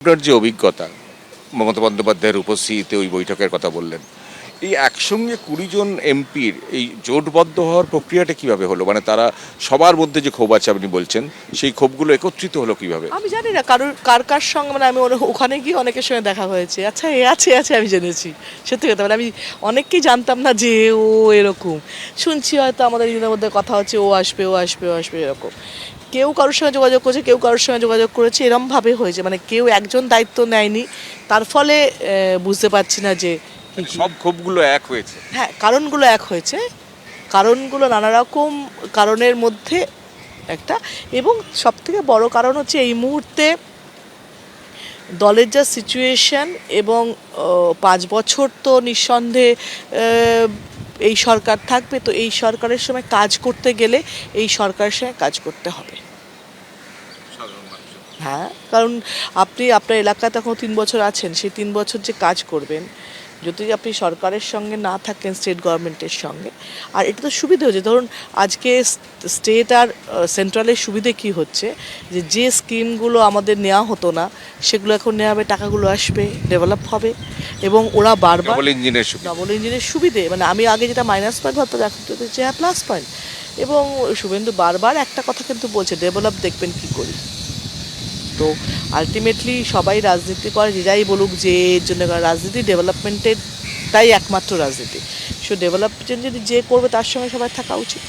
আপনার যে অভিজ্ঞতা, মমতা বন্দ্যোপাধ্যায়ের উপস্থিতিতে ওই বৈঠকের কথা বললেন। এই একসঙ্গে ২০ জন এমপির এই জোটবদ্ধ হওয়ার প্রক্রিয়াটা কিভাবে হলো? মানে তারা সবার মধ্যে যে ক্ষোভ আছে আপনি বলছেন, সেই ক্ষোভগুলো একত্রিত হলো কিভাবে? আমি জানি না কার সঙ্গে, মানে আমি ওখানে গিয়ে অনেকের সঙ্গে দেখা হয়েছে। আচ্ছা, এ আছে আমি জেনেছি। সত্যি কথা, মানে আমি অনেককেই জানতাম না যে ও এরকম। শুনছি হয়তো আমাদের নিজেদের মধ্যে কথা হচ্ছে, ও আসবে এরকম। কেউ কারোর সঙ্গে যোগাযোগ করছে, কেউ কারোর সঙ্গে যোগাযোগ করেছে, এরমভাবে হয়েছে। মানে কেউ একজন দায়িত্ব নেয়নি। তার ফলে বুঝতে পারছি না যে সব ক্ষোভগুলো এক হয়েছে। হ্যাঁ, কারণগুলো এক হয়েছে। কারণগুলো নানা রকম কারণের মধ্যে একটা, এবং সবথেকে বড় কারণ হচ্ছে এই মুহূর্তে দলের যা সিচুয়েশন, এবং ৫ বছর তো নিঃসন্দেহে এই সরকার থাকবে। তো এই সরকারের সময় কাজ করতে গেলে এই সরকারের সঙ্গে কাজ করতে হবে। হ্যাঁ, কারণ আপনি আপনার এলাকাতে এখন ৩ বছর আছেন, সেই ৩ বছর যে কাজ করবেন, যদি আপনি সরকারের সঙ্গে না থাকেন, স্টেট গভর্নমেন্টের সঙ্গে। আর এটা তো সুবিধে হচ্ছে, ধরুন আজকে স্টেট আর সেন্ট্রালের সুবিধে কি হচ্ছে, যে স্কিমগুলো আমাদের নেওয়া হতো না সেগুলো এখন নেওয়া হবে, টাকাগুলো আসবে, ডেভেলপ হবে, এবং ওরা বারবার ডবল ইঞ্জিনের সুবিধা। ডবল ইঞ্জিনের সুবিধে। মানে আমি আগে যেটা মাইনাস পয়েন্ট ভাবতাম, এখন তো দেখছি হ্যাঁ প্লাস পয়েন্ট। এবং শুভেন্দু বারবার একটা কথা কিন্তু বলছে, ডেভেলপ দেখবেন কি করি। তো আলটিমেটলি সবাই রাজনীতি করে, যে যাই বলুক যে এর জন্য রাজনীতি ডেভেলপমেন্টের, তাই একমাত্র রাজনীতি। সো ডেভেলপমেন্ট যদি যে করবে তার সঙ্গে সবাই থাকা উচিত।